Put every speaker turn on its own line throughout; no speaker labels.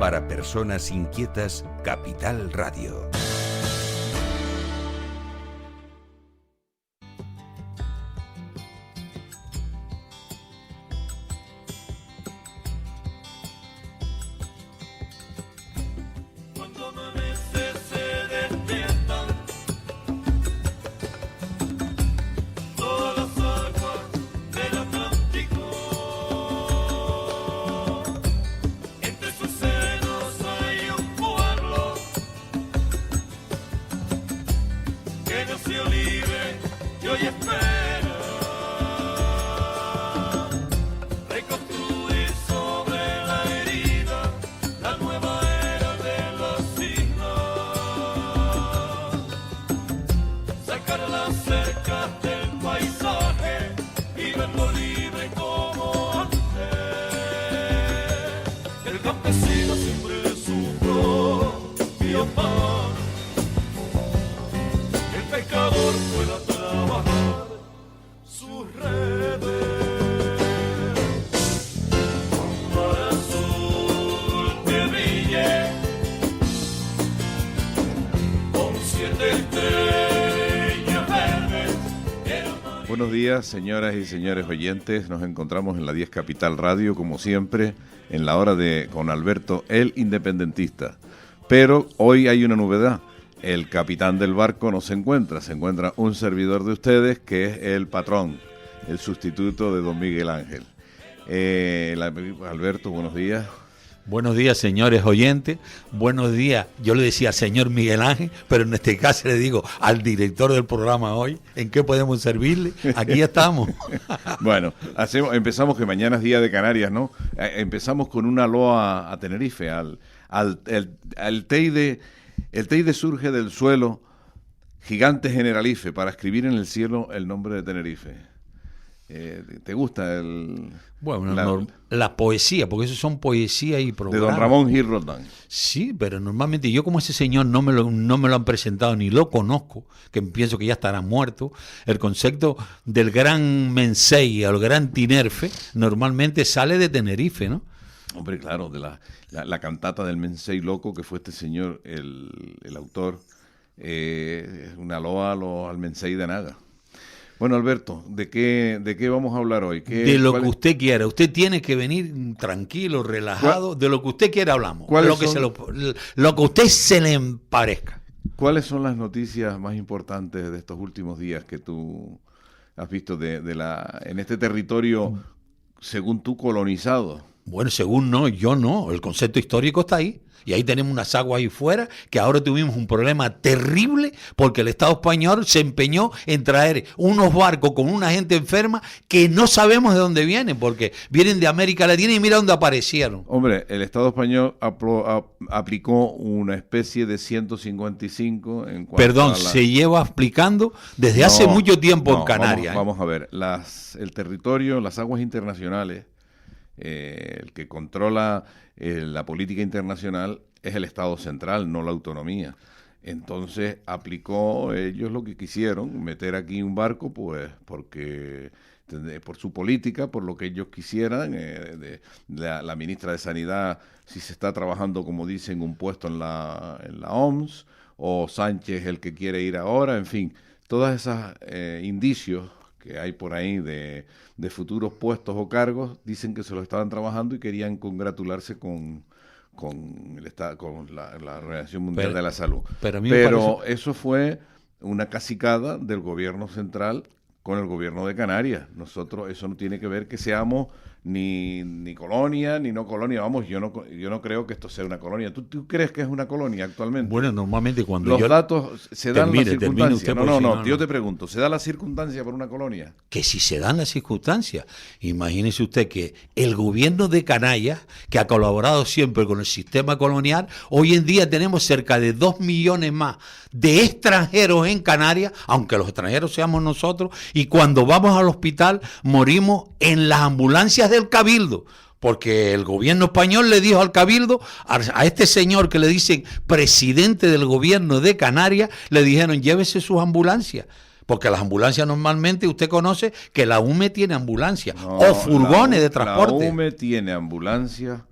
Para personas inquietas, Capital Radio.
Buenos días, señoras y señores oyentes. Nos encontramos en la 10 Capital Radio, como siempre, en la hora de con Alberto, el independentista. Pero hoy hay una novedad. El capitán del barco no se encuentra un servidor de ustedes que es el patrón, el sustituto de don Miguel Ángel. Alberto, buenos días.
Buenos días, señores oyentes. Buenos días. Yo le decía señor Miguel Ángel, pero en este caso le digo al director del programa hoy, ¿en qué podemos servirle? Aquí estamos.
Bueno, empezamos, que mañana es día de Canarias, ¿no? Empezamos con una loa a Tenerife. El Teide surge del suelo, gigante generalife, para escribir en el cielo el nombre de Tenerife. ¿Te gusta
la poesía? Porque eso son poesía y programas.
De don Ramón Gil Roldán.
Sí, pero normalmente yo, como ese señor no me lo han presentado ni lo conozco, que pienso que ya estará muerto, el concepto del gran Mensei o el gran Tinerfe normalmente sale de Tenerife, ¿no?
Hombre, claro, de la cantata del Mensei Loco, que fue este señor, el autor, una loa al Mensei de Naga. Bueno, Alberto, ¿de qué vamos a hablar hoy?
De lo que usted quiera. Usted tiene que venir tranquilo, relajado. De lo que usted quiera hablamos. Lo que a usted se le parezca.
¿Cuáles son las noticias más importantes de estos últimos días que tú has visto en este territorio, según tú, colonizado?
Bueno, según yo no. El concepto histórico está ahí. Y ahí tenemos unas aguas ahí fuera, que ahora tuvimos un problema terrible porque el Estado español se empeñó en traer unos barcos con una gente enferma que no sabemos de dónde vienen, porque vienen de América Latina y mira dónde aparecieron.
Hombre, el Estado español aplicó una especie de 155 en cuanto
Perdón, se lleva aplicando desde hace mucho tiempo en Canarias.
Vamos a ver, el territorio, las aguas internacionales, el que controla la política internacional es el Estado central, no la autonomía. Entonces aplicó ellos lo que quisieron, meter aquí un barco, pues porque por su política, por lo que ellos quisieran. La ministra de Sanidad, si se está trabajando, como dicen, un puesto en la OMS, o Sánchez el que quiere ir ahora, en fin, todas esas indicios que hay por ahí de futuros puestos o cargos, dicen que se lo estaban trabajando y querían congratularse con la Organización Mundial de la Salud. Pero eso fue una cacicada del gobierno central con el gobierno de Canarias. Nosotros, eso no tiene que ver que seamos ni colonia ni no colonia. Vamos, yo no creo que esto sea una colonia. ¿Tú crees que es una colonia actualmente?
Bueno, normalmente cuando
los datos se dan las circunstancias. No, yo te pregunto, ¿se da la circunstancia por una colonia?
Que si se dan las circunstancias, imagínese usted que el gobierno de Canarias, que ha colaborado siempre con el sistema colonial, hoy en día tenemos cerca de 2 millones más de extranjeros en Canarias, aunque los extranjeros seamos nosotros, y cuando vamos al hospital morimos en las ambulancias del Cabildo, porque el gobierno español le dijo al Cabildo, a este señor que le dicen presidente del gobierno de Canarias, le dijeron llévese sus ambulancias. Porque las ambulancias normalmente, usted conoce que la UME tiene ambulancias o furgones de transporte.
La UME tiene ambulancias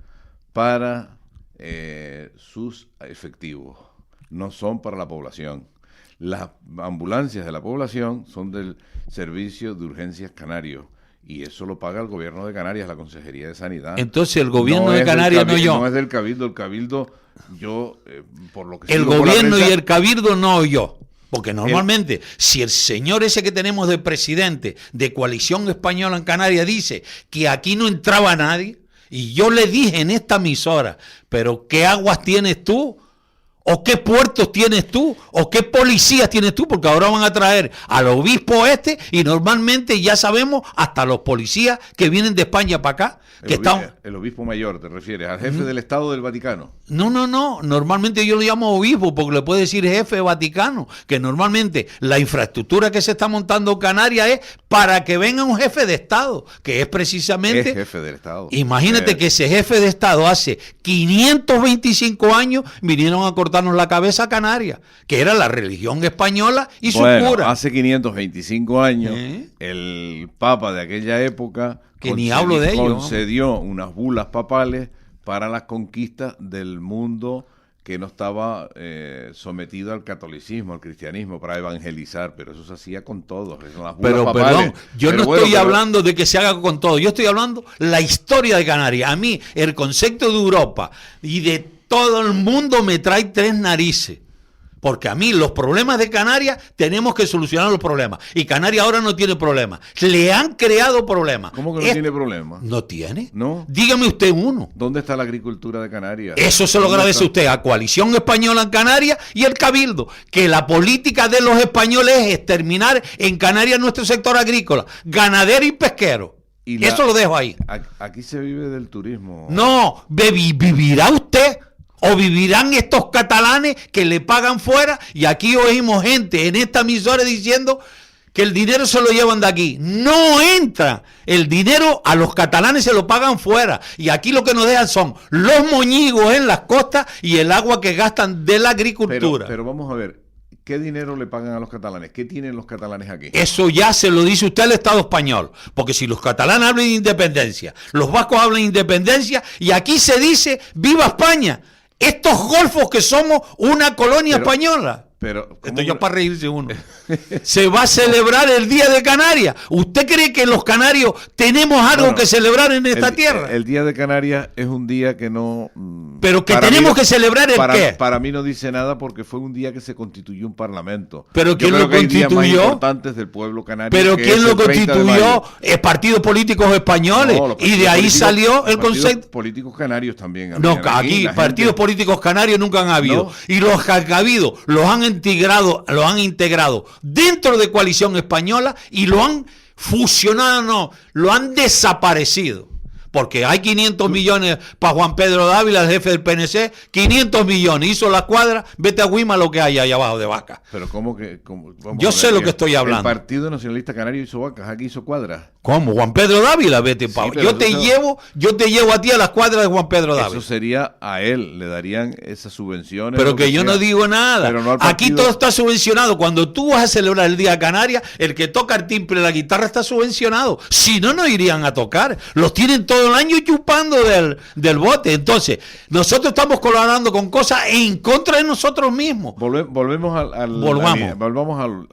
para sus efectivos, no son para la población. Las ambulancias de la población son del Servicio de Urgencias Canario, y eso lo paga el gobierno de Canarias, la Consejería de Sanidad.
Entonces el gobierno de Canarias, no yo.
No es del Cabildo, el Cabildo, yo, por lo que
el
sigo
gobierno
por la prensa,
y el Cabildo no yo. Porque normalmente, si el señor ese que tenemos de presidente de Coalición Española en Canarias dice que aquí no entraba nadie, y yo le dije en esta emisora, pero ¿qué aguas tienes tú? ¿O qué puertos tienes tú? ¿O qué policías tienes tú? Porque ahora van a traer al obispo y normalmente ya sabemos hasta los policías que vienen de España para acá.
El obispo mayor, ¿te refieres? ¿Al jefe del Estado del Vaticano?
No. Normalmente yo lo llamo obispo porque le puede decir jefe Vaticano. Que normalmente la infraestructura que se está montando en Canarias es para que venga un jefe de Estado, que es precisamente...
Es jefe del Estado.
Imagínate que ese jefe de Estado hace 525 años vinieron a cortarnos la cabeza a Canarias, que era la religión española y su cura.
Hace 525 años, el Papa de aquella época...
Que ni hablo de ello.
Concedió unas bulas papales para las conquistas del mundo que no estaba sometido al catolicismo, al cristianismo, para evangelizar, pero eso se hacía con todos.
Pero perdón, yo no estoy hablando de que se haga con todo, yo estoy hablando la historia de Canarias. A mí el concepto de Europa y de todo el mundo me trae tres narices. Porque a mí los problemas de Canarias tenemos que solucionar los problemas. Y Canarias ahora no tiene problemas. Le han creado problemas.
¿Cómo que no tiene problemas?
¿No tiene?
¿No?
Dígame usted uno.
¿Dónde está la agricultura de Canarias?
Eso se lo agradece usted a Coalición Española en Canarias y el Cabildo. Que la política de los españoles es exterminar en Canarias nuestro sector agrícola, ganadero y pesquero. Eso lo dejo ahí.
Aquí se vive del turismo.
No, vivirá usted. O vivirán estos catalanes que le pagan fuera, y aquí oímos gente en esta emisora diciendo que el dinero se lo llevan de aquí. No entra. El dinero a los catalanes se lo pagan fuera. Y aquí lo que nos dejan son los moñigos en las costas y el agua que gastan de la agricultura.
Pero vamos a ver, ¿qué dinero le pagan a los catalanes? ¿Qué tienen los catalanes aquí?
Eso ya se lo dice usted al Estado español. Porque si los catalanes hablan de independencia, los vascos hablan de independencia, y aquí se dice ¡viva España! Estos golfos que somos una colonia española.
Pero
esto ya para reírse uno. Se va a celebrar el Día de Canarias. ¿Usted cree que los canarios tenemos algo que celebrar en esta tierra?
El Día de Canarias es un día que no...
Pero que tenemos que celebrar ¿qué?
Para mí no dice nada porque fue un día que se constituyó un parlamento.
Pero ¿quién lo constituyó?
Hay días más importantes del pueblo canario.
Pero ¿quién lo constituyó? Partidos políticos españoles. Y de ahí salió el concepto.
Políticos canarios también.
No, aquí partidos políticos canarios nunca han habido. ¿No? Y los que han habido los han integrado dentro de Coalición Española y lo han fusionado, no, lo han desaparecido. Porque hay 500 millones para Juan Pedro Dávila, el jefe del PNC, 500 millones, hizo la cuadra, vete a Guima lo que hay allá abajo de Vaca.
Pero ¿cómo que?
Yo sé lo que estoy hablando.
El Partido Nacionalista Canario hizo Vacas, aquí hizo cuadras.
¿Cómo? Juan Pedro Dávila, vete, Pablo. Sí, yo te llevo a ti a las cuadras de Juan Pedro Dávila.
Eso sería a él, le darían esas subvenciones.
Pero que yo no digo nada. No aquí todo está subvencionado. Cuando tú vas a celebrar el Día de Canarias, el que toca el timbre, la guitarra está subvencionado. Si no, no irían a tocar. Los tienen todo el año chupando del bote. Entonces, nosotros estamos colaborando con cosas en contra de nosotros mismos.
Volvamos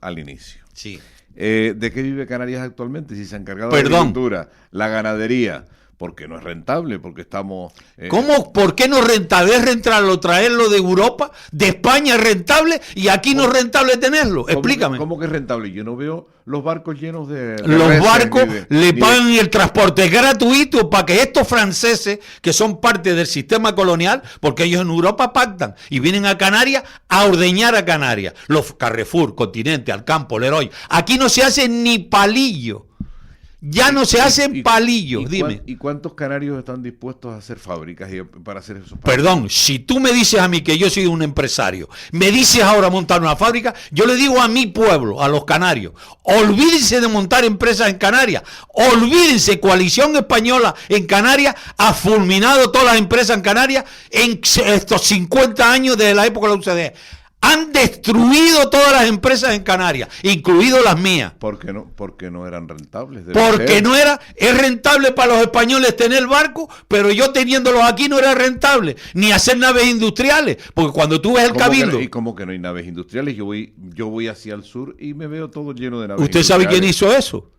al inicio.
Sí.
¿De qué vive Canarias actualmente? Si se ha encargado de la agricultura, la ganadería, porque no es rentable, porque estamos...
¿Cómo? ¿Por qué no es rentable? ¿Es rentable traerlo de Europa? ¿De España es rentable? ¿Y aquí no es rentable tenerlo? Explícame.
¿Cómo que es rentable? Yo no veo los barcos llenos de
los barcos le pagan el transporte gratuito para que estos franceses, que son parte del sistema colonial, porque ellos en Europa pactan y vienen a Canarias a ordeñar a Canarias. Los Carrefour, Continente, Alcampo, Leroy. Aquí no se hace ni palillo. Ya no se hacen palillos, dime.
¿Y cuántos canarios están dispuestos a hacer fábricas para hacer esos palillos?
Perdón, si tú me dices a mí que yo soy un empresario, me dices ahora montar una fábrica, yo le digo a mi pueblo, a los canarios, olvídense de montar empresas en Canarias, olvídense, Coalición Española en Canarias ha fulminado todas las empresas en Canarias en estos 50 años desde la época de la UCD. Han destruido todas las empresas en Canarias, incluido las mías.
Porque no eran rentables.
Porque no era, es rentable para los españoles tener barcos, pero yo teniéndolos aquí no era rentable, ni hacer naves industriales, porque cuando tú ves el Cabildo...
¿Y cómo que no hay naves industriales? Yo voy hacia el sur y me veo todo lleno de naves
¿Usted
industriales.
sabe quién hizo eso?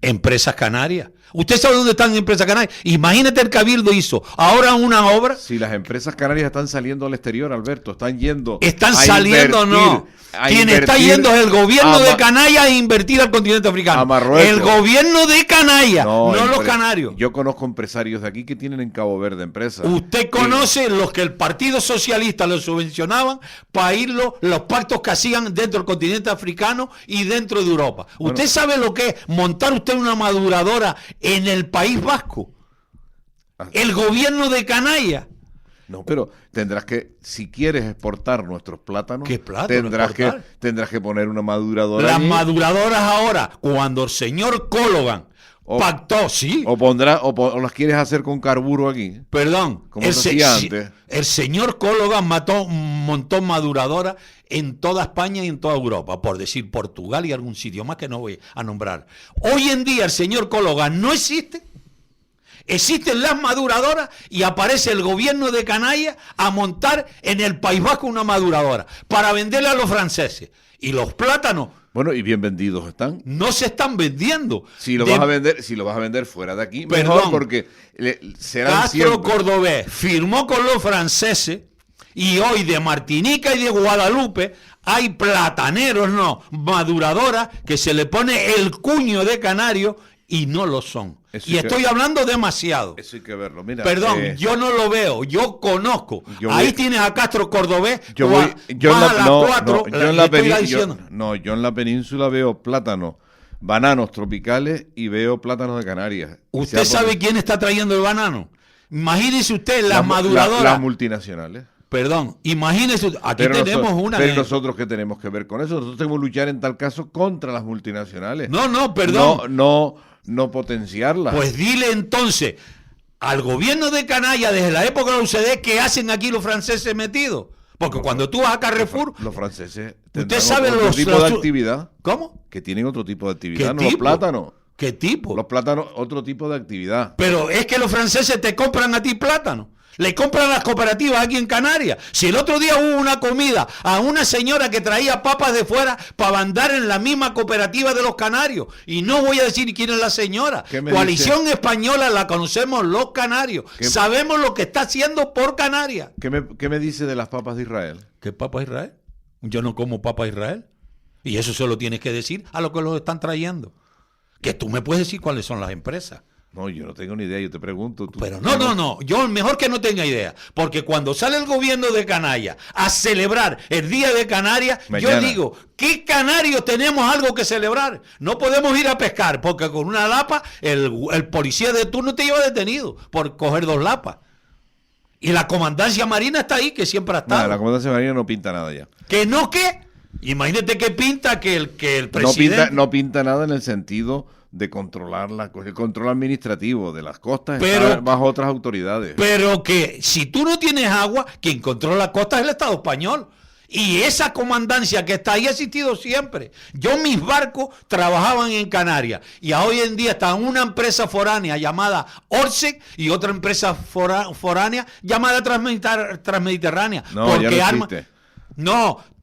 Empresas Canarias. ¿Usted sabe dónde están Empresas Canarias? Imagínate, el Cabildo hizo ahora una obra.
Si las empresas canarias están saliendo al exterior, Alberto, están yendo.
Están saliendo, no. Quien está yendo es el gobierno de Canarias a invertir al continente africano.
A Marruecos.
El gobierno de Canarias, no los canarios.
Yo conozco empresarios de aquí que tienen en Cabo Verde empresas.
Usted conoce los que el Partido Socialista los subvencionaban para ir los pactos que hacían dentro del continente africano y dentro de Europa. ¿Usted sabe lo que es montar usted una maduradora en el País Vasco? El gobierno de Canarias.
No, pero tendrás que, si quieres exportar nuestros plátanos,
¿qué plátano
tendrás que poner una maduradora.
Las
allí.
Maduradoras ahora, cuando el señor Cologan pactó, sí.
O las quieres hacer con carburo aquí.
Perdón,
como se hacía antes.
El señor Cologan montó maduradoras en toda España y en toda Europa, por decir Portugal y algún sitio más que no voy a nombrar. Hoy en día el señor Cologan no existe. Existen las maduradoras y aparece el gobierno de Canarias a montar en el País Vasco una maduradora para venderle a los franceses. Y los plátanos,
bueno, y bien vendidos están.
no se están vendiendo.
Si lo vas a vender fuera de aquí,
Perdón,
mejor, porque serán
Castro
siempre.
Cordobés firmó con los franceses y hoy de Martinica y de Guadalupe hay plataneros, maduradoras que se le pone el cuño de canario y no lo son. Y estoy hablando demasiado.
Eso hay que verlo. Mira,
perdón, yo no lo veo, yo conozco. Ahí tienes a Castro Cordobés.
Yo en la península veo plátanos, bananos tropicales y veo plátanos de Canarias.
¿Usted sabe quién está trayendo el banano? Imagínese usted las maduradoras.
Las multinacionales.
Perdón, imagínese, aquí tenemos una...
Pero nosotros, ¿qué tenemos que ver con eso? Nosotros tenemos que luchar en tal caso contra las multinacionales.
Perdón.
No potenciarlas.
Pues dile entonces al gobierno de Canarias desde la época de la UCD que hacen aquí los franceses metidos. Porque cuando tú vas a Carrefour...
Los franceses
usted sabe
otro tipo de actividad.
¿Cómo?
Que tienen otro tipo de actividad,
¿Qué
los plátanos.
¿Qué tipo?
Los plátanos, otro tipo de actividad.
Pero es que los franceses te compran a ti plátano. Le compran las cooperativas aquí en Canarias. Si el otro día hubo una comida a una señora que traía papas de fuera para andar en la misma cooperativa de los canarios, y no voy a decir quién es la señora. Coalición Española, la conocemos los canarios. Sabemos lo que está haciendo por Canarias.
¿Qué me dice de las papas de Israel?
¿Qué papas de Israel? Yo no como papas de Israel. Y eso se lo tienes que decir a los que los están trayendo. Que tú me puedes decir cuáles son las empresas.
No, yo no tengo ni idea, yo te pregunto.
Pero no, yo mejor que no tenga idea, porque cuando sale el gobierno de Canarias a celebrar el Día de Canarias, yo digo, ¿qué canarios tenemos algo que celebrar? No podemos ir a pescar, porque con una lapa el policía de turno te lleva detenido por coger 2 lapas. Y la comandancia marina está ahí, que siempre ha estado.
No, la comandancia marina no pinta nada ya.
¿Que no qué? Imagínate que pinta que el presidente...
No pinta nada en el sentido de controlar el control administrativo de las costas, está bajo otras autoridades.
Pero que si tú no tienes agua, quien controla las costas es el Estado español. Y esa comandancia que está ahí ha existido siempre. Mis barcos trabajaban en Canarias y hoy en día está una empresa foránea llamada Orsec y otra empresa foránea llamada Transmediterránea.
No, ya no existe.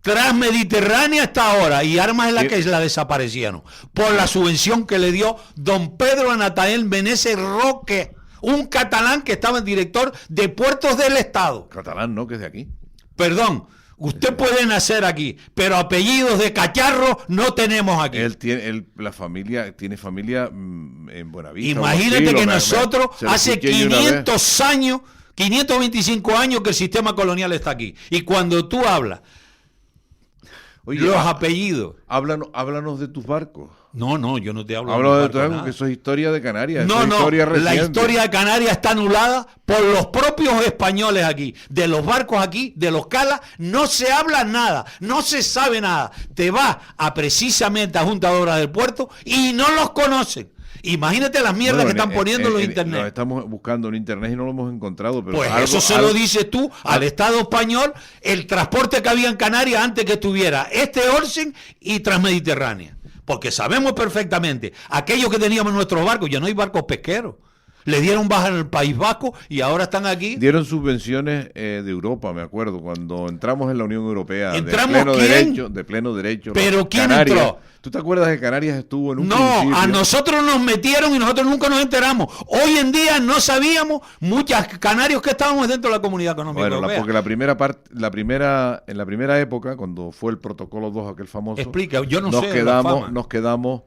Transmediterránea está ahora y Armas es la que la desaparecieron por la subvención que le dio don Pedro Anatael Meneses Roque, un catalán que estaba en director de Puertos del Estado.
Catalán, ¿no? Que es de aquí.
Perdón, usted puede nacer aquí, pero apellidos de cacharro no tenemos aquí.
Tiene familia en Buenavista.
Imagínate que nosotros hace 500 años, 525 años que el sistema colonial está aquí. Y cuando tú hablas... Oye, los apellidos.
Háblanos de tus barcos.
No, yo no te hablo
de tus barcos, que eso es historia de Canarias.
La historia de Canarias está anulada por los propios españoles aquí. De los barcos aquí, de los calas, no se habla nada, no se sabe nada. Te vas precisamente a Junta de Obras del Puerto y no los conocen. Imagínate las mierdas que están poniendo en los internet.
Nos estamos buscando en internet y no lo hemos encontrado. Pero
pues eso se lo dices tú al Estado español, el transporte que había en Canarias antes que estuviera Olsen y Transmediterránea. Porque sabemos perfectamente, aquellos que teníamos nuestros barcos, ya no hay barcos pesqueros. Le dieron baja en el País Vasco y ahora están aquí.
Dieron subvenciones de Europa, me acuerdo, cuando entramos en la Unión Europea.
¿Entramos
de pleno derecho.
¿Pero quién
Canarias,
entró?
¿Tú te acuerdas que Canarias estuvo en un
No,
principio?
a nosotros nos metieron y nosotros nunca nos enteramos. Hoy en día no sabíamos muchos canarios que estábamos dentro de la Comunidad Económica Europea.
Porque en la primera época, cuando fue el Protocolo 2, aquel famoso,
explica, yo no
nos
sé
nos quedamos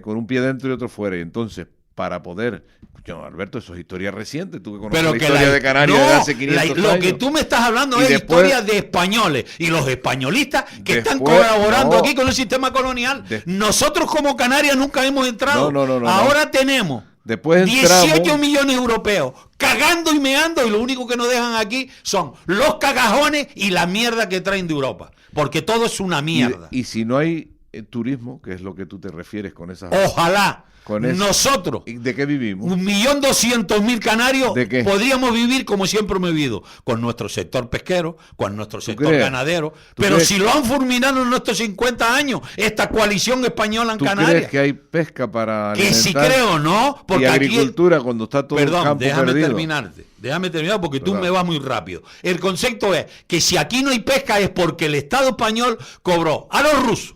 con un pie dentro y otro fuera. Y entonces, para poder... Alberto, eso es historia reciente. Tú que conoces la historia de Canarias de hace 500 años.
Lo que tú me estás hablando es historia de españoles y los españolistas que están colaborando aquí con el sistema colonial. Nosotros como Canarias nunca hemos entrado. Ahora tenemos 18 millones europeos cagando y meando y lo único que nos dejan aquí son los cagajones y la mierda que traen de Europa. Porque todo es una mierda.
Y si no hay turismo, que es lo que tú te refieres con esas...
Ojalá. Nosotros,
¿de qué vivimos?
1.200.000 canarios podríamos vivir como siempre hemos vivido, con nuestro sector pesquero, con nuestro sector ganadero, pero si lo han fulminado en nuestros 50 años, esta coalición española en Canarias.
¿Tú crees que hay pesca para alimentar?
Que si creo, ¿no?
Porque y agricultura aquí, cuando está todo el campo
déjame
perdido.
Déjame terminar porque tú me vas muy rápido. El concepto es que si aquí no hay pesca es porque el Estado español cobró a los rusos,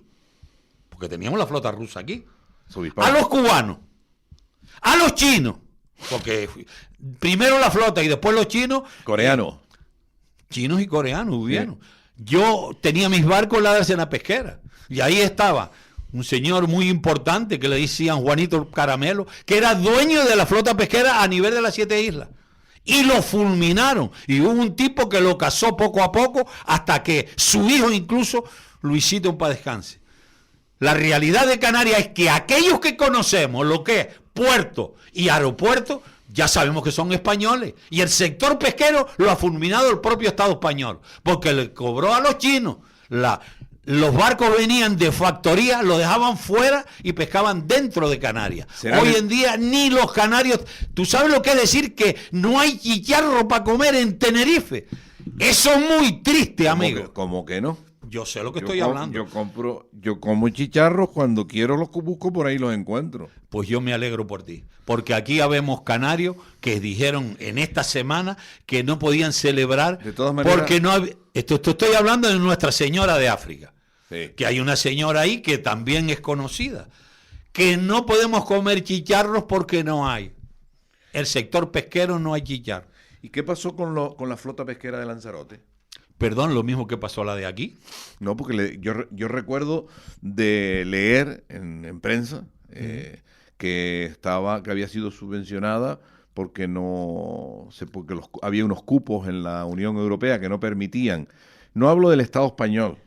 porque teníamos la flota rusa aquí, a los cubanos, a los chinos, porque primero la flota y después los chinos.
Coreanos.
Chinos y coreanos hubieron. Sí. Yo tenía mis barcos en la escena pesquera y ahí estaba un señor muy importante que le decían Juanito Caramelo, que era dueño de la flota pesquera a nivel de las 7 islas. Y lo fulminaron. Y hubo un tipo que lo cazó poco a poco hasta que su hijo incluso, Luisito, en paz descanse. La realidad de Canarias es que aquellos que conocemos lo que es puerto y aeropuerto, ya sabemos que son españoles. Y el sector pesquero lo ha fulminado el propio Estado español, porque le cobró a los chinos. Los barcos venían de factoría, lo dejaban fuera y pescaban dentro de Canarias. Hoy en día ni los canarios... ¿Tú sabes lo que es decir que no hay chicharro para comer en Tenerife? Eso es muy triste, amigo.
¿Cómo que no?
Yo sé lo que estoy hablando.
Yo como chicharros cuando quiero los busco por ahí los encuentro.
Pues yo me alegro por ti, porque aquí habemos canarios que dijeron en esta semana que no podían celebrar
de todas maneras,
porque no había, esto estoy hablando de Nuestra Señora de África,
sí.
Que hay una señora ahí que también es conocida, que no podemos comer chicharros porque no hay. El sector pesquero no hay chicharros.
¿Y qué pasó con la flota pesquera de Lanzarote?
Perdón, lo mismo que pasó a la de aquí.
No, porque yo recuerdo de leer en prensa que había sido subvencionada porque había unos cupos en la Unión Europea que no permitían. No hablo del Estado español,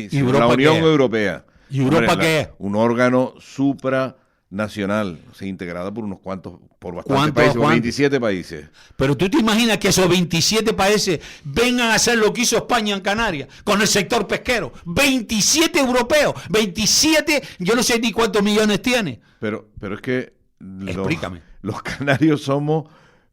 sino la Unión Europea.
¿Y Europa qué es?
Un órgano supranacional, integrada por bastantes países, por 27 países.
Pero tú te imaginas que esos 27 países vengan a hacer lo que hizo España en Canarias, con el sector pesquero. 27 europeos, 27, yo no sé ni cuántos millones tiene.
Pero es que
explícame.
Los canarios somos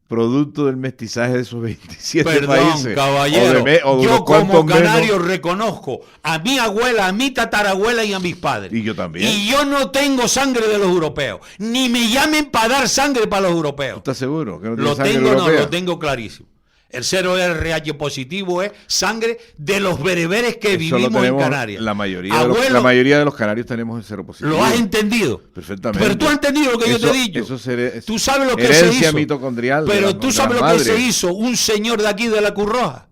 producto del mestizaje de esos 27
Perdón,
países.
Caballero, yo como canario reconozco a mi abuela, a mi tatarabuela y a mis padres.
Y yo también.
Y yo no tengo sangre de los europeos. Ni me llamen para dar sangre para los europeos.
¿Tú estás seguro que no
tienes sangre europea? Lo tengo clarísimo. El 0RH positivo es sangre de los bereberes que vivimos en Canarias.
La mayoría de los canarios tenemos el 0 positivo.
¿Lo has entendido?
Perfectamente.
Pero tú has entendido lo que yo te he dicho. Tú sabes lo que se hizo.
Mitocondrial.
Pero tú sabes lo que se hizo un señor de aquí de la Cruz Roja.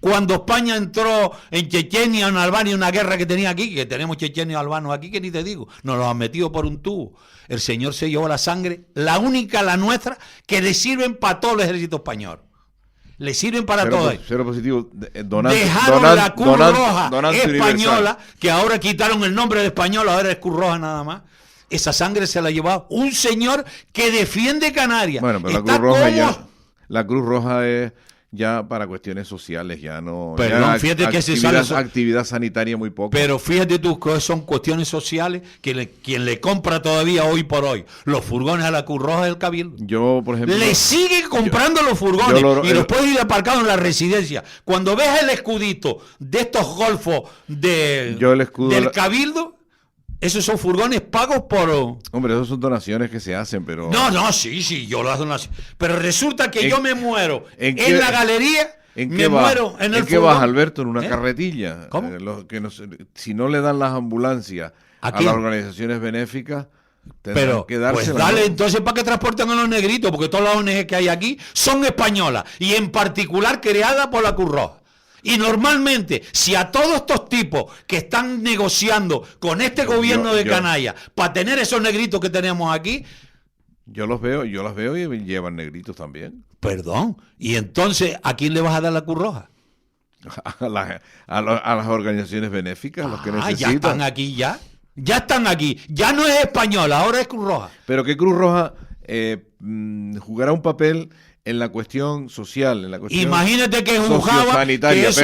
Cuando España entró en Chechenia, en Albania, una guerra que tenía aquí, que tenemos chechenios albanos aquí, que ni te digo, nos los han metido por un tubo. El señor se llevó la sangre, la única, la nuestra, que le sirven para todo el ejército español. Le sirven para todo.
Cero positivo.
Dejaron la Cruz Roja española, que ahora quitaron el nombre de español, ahora es Cruz Roja nada más. Esa sangre se la llevaba un señor que defiende Canarias.
Bueno, pero la Cruz Roja es ya para cuestiones sociales, ya no.
Perdón,
ya
fíjate que
actividad sanitaria muy poco.
Pero fíjate tú que son cuestiones sociales que quien le compra todavía hoy por hoy los furgones a la Cruz Roja del Cabildo.
Yo, por ejemplo,
le sigue comprando los furgones y los puede ir aparcados en la residencia. Cuando ves el escudito de estos golfos del Cabildo, esos son furgones pagos por...
Hombre, esos son donaciones que se hacen, pero...
No, sí, yo las donaciones. Pero resulta que yo me muero en la galería, me muero en el furgón.
¿En qué vas, Alberto? ¿En una carretilla?
¿Cómo?
Si no le dan las ambulancias a las organizaciones benéficas, tendrán que dársela.
Pues dale, entonces, ¿para qué transportan a los negritos? Porque todas las ONG que hay aquí son españolas y en particular creadas por la Cruz Roja. Y normalmente, si a todos estos tipos que están negociando con este gobierno de canalla para tener esos negritos que tenemos aquí...
Yo las veo y llevan negritos también.
Perdón. Y entonces, ¿a quién le vas a dar la Cruz Roja?
A las organizaciones benéficas, los que necesitan.
Ya están aquí, ya están aquí. Ya no es española, ahora es Cruz Roja.
Pero que Cruz Roja jugará un papel en la cuestión social, en la cuestión
imagínate que juzgaba que eso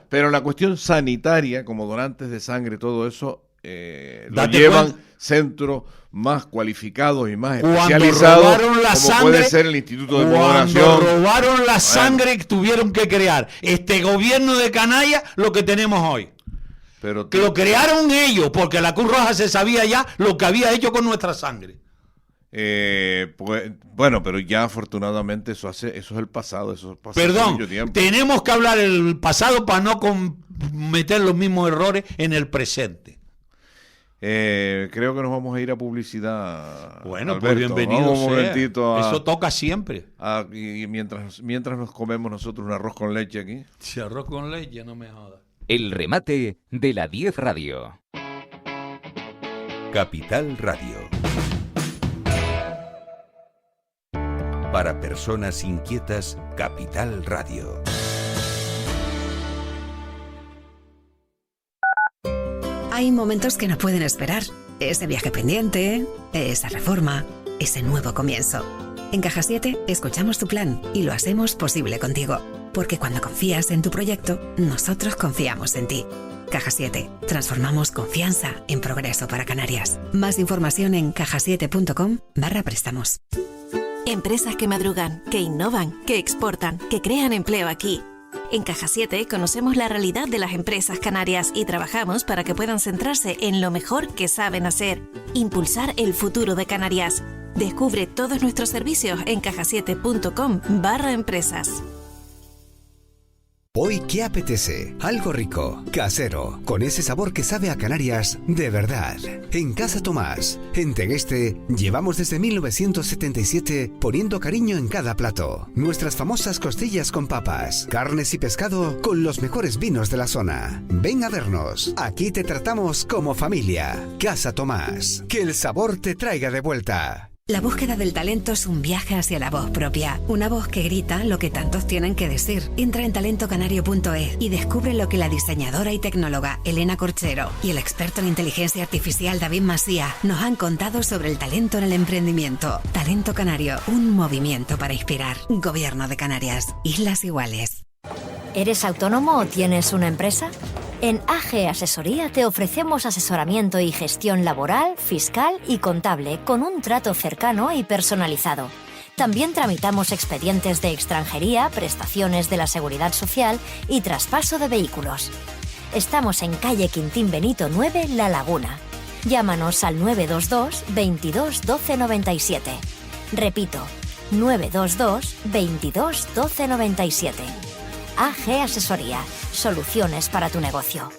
pero la cuestión sanitaria, como donantes de sangre, todo eso lo llevan centros más cualificados y más especializados, como puede ser el Instituto de Donación.
Cuando robaron la sangre, tuvieron que crear este gobierno de canalla lo que tenemos hoy. Que lo crearon ellos, porque la Cruz Roja se sabía ya lo que había hecho con nuestra sangre.
Pues, bueno, pero ya afortunadamente eso es el pasado,
Perdón,
mucho tiempo.
Tenemos que hablar del pasado para no cometer los mismos errores en el presente.
Creo que nos vamos a ir a publicidad.
Bueno,
Alberto,
pues bienvenido
un momentito
eso toca siempre.
Y mientras nos comemos nosotros un arroz con leche aquí.
Si arroz con leche, no me jodas.
El remate de la 10 Radio.
Capital Radio. Para personas inquietas, Capital Radio.
Hay momentos que no pueden esperar. Ese viaje pendiente, esa reforma, ese nuevo comienzo. En Caja 7 escuchamos tu plan y lo hacemos posible contigo. Porque cuando confías en tu proyecto, nosotros confiamos en ti. Caja 7. Transformamos confianza en progreso para Canarias. Más información en cajasiete.com/préstamos.
Empresas que madrugan, que innovan, que exportan, que crean empleo aquí. En Caja 7 conocemos la realidad de las empresas canarias y trabajamos para que puedan centrarse en lo mejor que saben hacer, impulsar el futuro de Canarias. Descubre todos nuestros servicios en cajasiete.com/empresas.
Hoy, ¿qué apetece? Algo rico, casero, con ese sabor que sabe a Canarias de verdad. En Casa Tomás, en Tegueste, llevamos desde 1977 poniendo cariño en cada plato. Nuestras famosas costillas con papas, carnes y pescado con los mejores vinos de la zona. Ven a vernos, aquí te tratamos como familia. Casa Tomás, que el sabor te traiga de vuelta.
La búsqueda del talento es un viaje hacia la voz propia. Una voz que grita lo que tantos tienen que decir. Entra en talentocanario.es y descubre lo que la diseñadora y tecnóloga Elena Corchero y el experto en inteligencia artificial David Masía nos han contado sobre el talento en el emprendimiento. Talento Canario, un movimiento para inspirar. Gobierno de Canarias, Islas Iguales.
¿Eres autónomo o tienes una empresa? En AG Asesoría te ofrecemos asesoramiento y gestión laboral, fiscal y contable con un trato cercano y personalizado. También tramitamos expedientes de extranjería, prestaciones de la Seguridad Social y traspaso de vehículos. Estamos en calle Quintín Benito 9, La Laguna. Llámanos al 922 22 12 97. Repito, 922 22 12 97. AG Asesoría. Soluciones para tu negocio.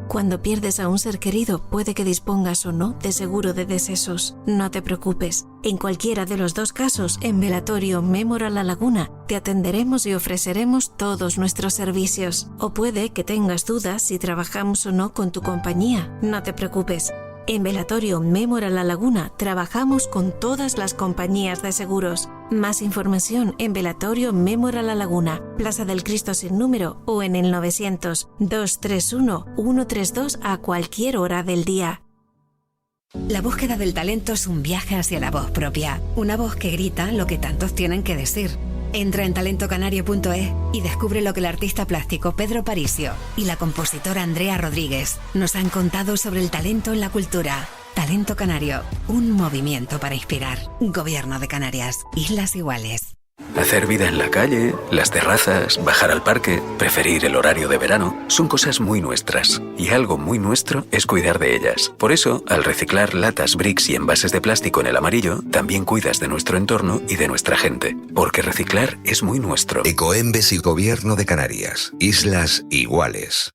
Cuando pierdes a un ser querido, puede que dispongas o no de seguro de decesos. No te preocupes. En cualquiera de los dos casos, en Velatorio Mémora La Laguna, te atenderemos y ofreceremos todos nuestros servicios. O puede que tengas dudas si trabajamos o no con tu compañía. No te preocupes. En Velatorio Mémora La Laguna trabajamos con todas las compañías de seguros. Más información en Velatorio Mémora La Laguna, Plaza del Cristo sin número o en el 900 231 132 a cualquier hora del día.
La búsqueda del talento es un viaje hacia la voz propia, una voz que grita lo que tantos tienen que decir. Entra en talentocanario.es y descubre lo que el artista plástico Pedro Parisio y la compositora Andrea Rodríguez nos han contado sobre el talento en la cultura. Talento Canario, un movimiento para inspirar. Gobierno de Canarias, Islas Iguales.
Hacer vida en la calle, las terrazas, bajar al parque, preferir el horario de verano, son cosas muy nuestras. Y algo muy nuestro es cuidar de ellas. Por eso, al reciclar latas, bricks y envases de plástico en el amarillo, también cuidas de nuestro entorno y de nuestra gente. Porque reciclar es muy nuestro.
Ecoembes y Gobierno de Canarias, Islas Iguales.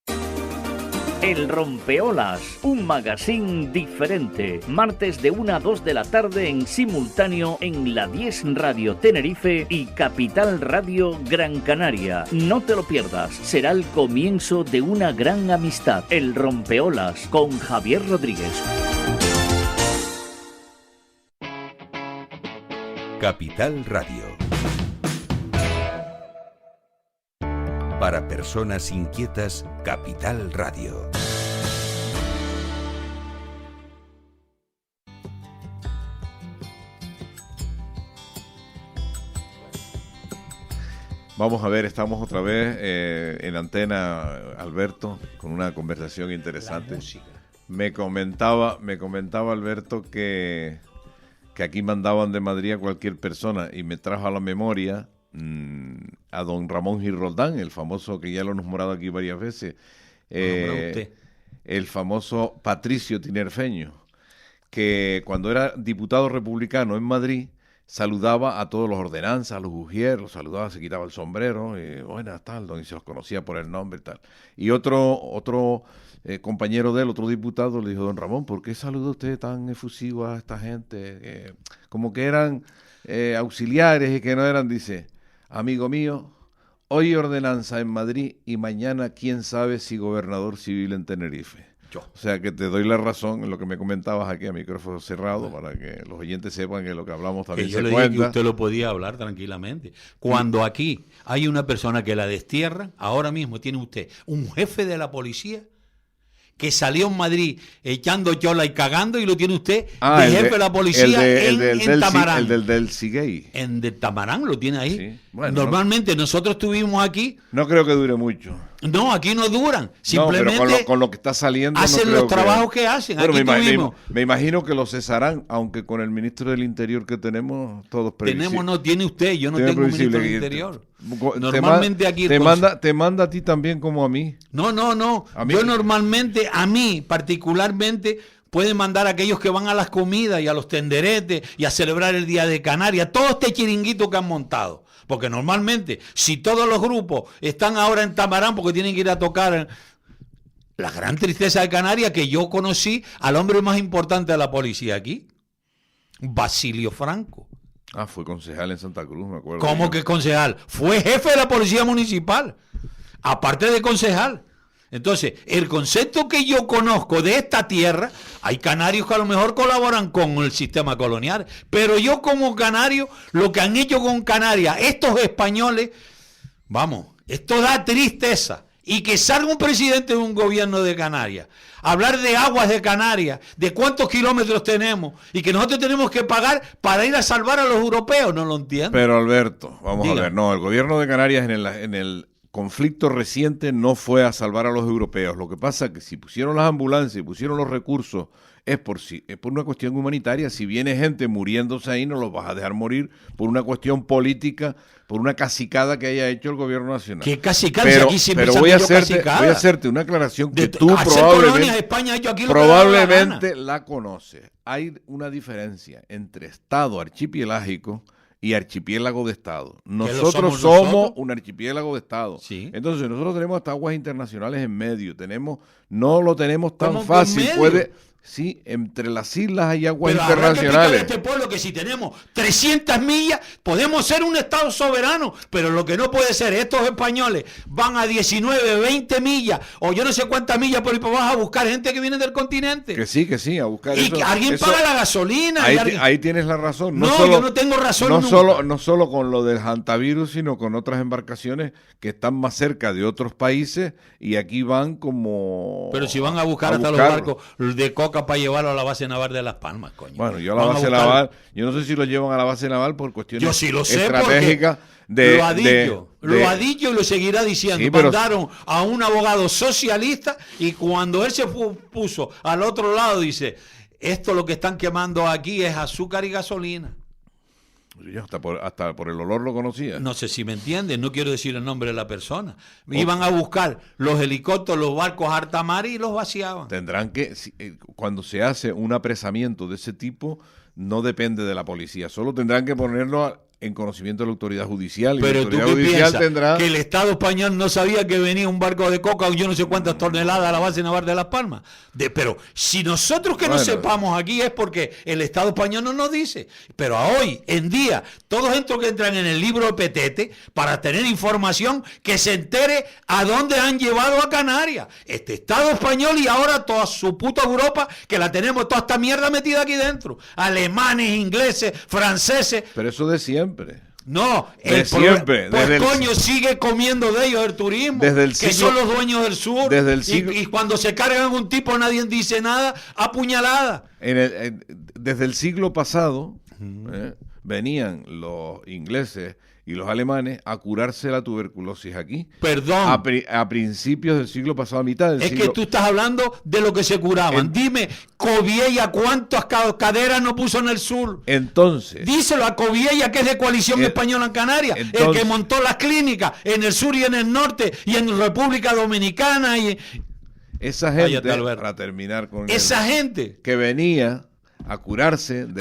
El Rompeolas, un magazine diferente. Martes de 1 a 2 de la tarde en simultáneo en la 10 Radio Tenerife y Capital Radio Gran Canaria. No te lo pierdas, será el comienzo de una gran amistad. El Rompeolas con Javier Rodríguez.
Capital Radio. Para personas inquietas, Capital Radio.
Vamos a ver, estamos otra vez en antena, Alberto, con una conversación interesante. Me comentaba Alberto que aquí mandaban de Madrid a cualquier persona y me trajo a la memoria a don Ramón Gil Roldán, el famoso que ya lo hemos nombrado aquí varias veces, el famoso Patricio Tinerfeño, que cuando era diputado republicano en Madrid saludaba a todos los ordenanzas, a los ujier, los saludaba, se quitaba el sombrero, buenas tal, y se los conocía por el nombre y tal. Y otro compañero de él, otro diputado, le dijo: don Ramón, ¿por qué saluda usted tan efusivo a esta gente? Como que eran auxiliares y que no eran, dice: amigo mío, hoy ordenanza en Madrid y mañana quién sabe si gobernador civil en Tenerife. O sea que te doy la razón en lo que me comentabas aquí a micrófono cerrado, para que los oyentes sepan que lo que hablamos también
que yo
se
le
cuenta.
dije que usted lo podía hablar tranquilamente. Cuando aquí hay una persona que la destierran, ahora mismo tiene usted un jefe de la policía que salió en Madrid echando chola y cagando, y lo tiene usted de jefe de la policía en Tamarán.
El del Siguey.
En de Tamarán lo tiene ahí.
Sí. Bueno,
normalmente nosotros estuvimos aquí.
No creo que dure mucho.
No, aquí no duran. Simplemente
no, pero con lo que está saliendo
hacen
no creo
los trabajos que hacen.
Bueno,
aquí
me imagino que lo cesarán, aunque con el ministro del Interior que tenemos, todos previsibles.
No tiene usted, yo no tengo ministro del Interior. Normalmente aquí
te manda a ti también como a mí.
No. Yo normalmente, a mí particularmente, pueden mandar a aquellos que van a las comidas y a los tenderetes y a celebrar el Día de Canarias, todo este chiringuito que han montado. Porque normalmente, si todos los grupos están ahora en Tamarán porque tienen que ir a tocar, la gran tristeza de Canarias, que yo conocí al hombre más importante de la policía aquí, Basilio Franco.
Fue concejal en Santa Cruz, me acuerdo.
¿Cómo que concejal? Fue jefe de la policía municipal, aparte de concejal. Entonces, el concepto que yo conozco de esta tierra, hay canarios que a lo mejor colaboran con el sistema colonial, pero yo como canario, lo que han hecho con Canarias, estos españoles, vamos, esto da tristeza. Y que salga un presidente de un gobierno de Canarias, hablar de aguas de Canarias, de cuántos kilómetros tenemos, y que nosotros tenemos que pagar para ir a salvar a los europeos, no lo entiendo.
Pero Alberto, vamos a ver, no, el gobierno de Canarias en el conflicto reciente no fue a salvar a los europeos. Lo que pasa es que si pusieron las ambulancias y pusieron los recursos, es por una cuestión humanitaria. Si viene gente muriéndose ahí, no los vas a dejar morir por una cuestión política, por una cacicada que haya hecho el gobierno nacional.
¿Qué cacicada?
Pero voy a hacerte una aclaración que tú probablemente la conoces. Hay una diferencia entre Estado archipelágico y archipiélago de Estado. Nosotros somos un archipiélago de Estado.
Sí.
Entonces nosotros tenemos hasta aguas internacionales en medio. No lo tenemos tan fácil. Sí, entre las islas hay aguas internacionales.
Este pueblo que si tenemos 300 millas podemos ser un Estado soberano, pero lo que no puede ser, estos españoles van a 19, 20 millas o yo no sé cuántas millas por ahí para abajo a buscar gente que viene del continente.
Que sí, a buscar
y eso. Y que alguien paga la gasolina.
Ahí tienes la razón.
Yo no tengo razón.
No solo con lo del hantavirus, sino con otras embarcaciones que están más cerca de otros países y aquí van como...
Pero si van a buscar hasta los barcos de coca coca para llevarlo a la base naval de Las Palmas, coño.
Bueno, yo a la base naval, yo no sé si lo llevan a la base naval por cuestiones
yo sí lo sé
estratégicas.
Lo ha dicho y lo seguirá diciendo.
Sí, pero
mandaron a un abogado socialista y cuando él se puso al otro lado dice, esto lo que están quemando aquí es azúcar y gasolina.
Yo hasta por el olor lo conocía.
No sé si me entienden, no quiero decir el nombre de la persona. Iban a buscar los helicópteros, los barcos alta mar y los vaciaban.
Tendrán que, cuando se hace un apresamiento de ese tipo, no depende de la policía, solo tendrán que ponerlo en conocimiento de la autoridad judicial. Y
pero
la
tú
autoridad
qué
judicial
piensas,
tendrá...
que el Estado español no sabía que venía un barco de coca o yo no sé cuántas toneladas a la base naval de Las Palmas. Pero si nosotros que no sepamos aquí es porque el Estado español no nos dice. Pero a hoy en día, todos estos que entran en el libro de Petete para tener información que se entere a dónde han llevado a Canarias. Este Estado español y ahora toda su puta Europa que la tenemos toda esta mierda metida aquí dentro. Alemanes, ingleses, franceses.
Pero eso de siempre.
No,
siempre.
Pues coño, sigue comiendo de ellos el turismo,
desde el siglo,
que son los dueños del sur.
Desde el siglo,
y cuando se cargan un tipo nadie dice nada, apuñalada.
Desde el siglo pasado venían los ingleses y los alemanes a curarse la tuberculosis aquí.
Perdón.
A principios del siglo pasado, a mitad del siglo.
Es que tú estás hablando de lo que se curaban. Dime, Coviella, ¿cuántas caderas no puso en el sur?
Entonces.
Díselo a Coviella, que es de Coalición Española en Canarias, el que montó las clínicas en el sur y en el norte y en República Dominicana.
Esa gente, para terminar con
esa gente
que venía a curarse de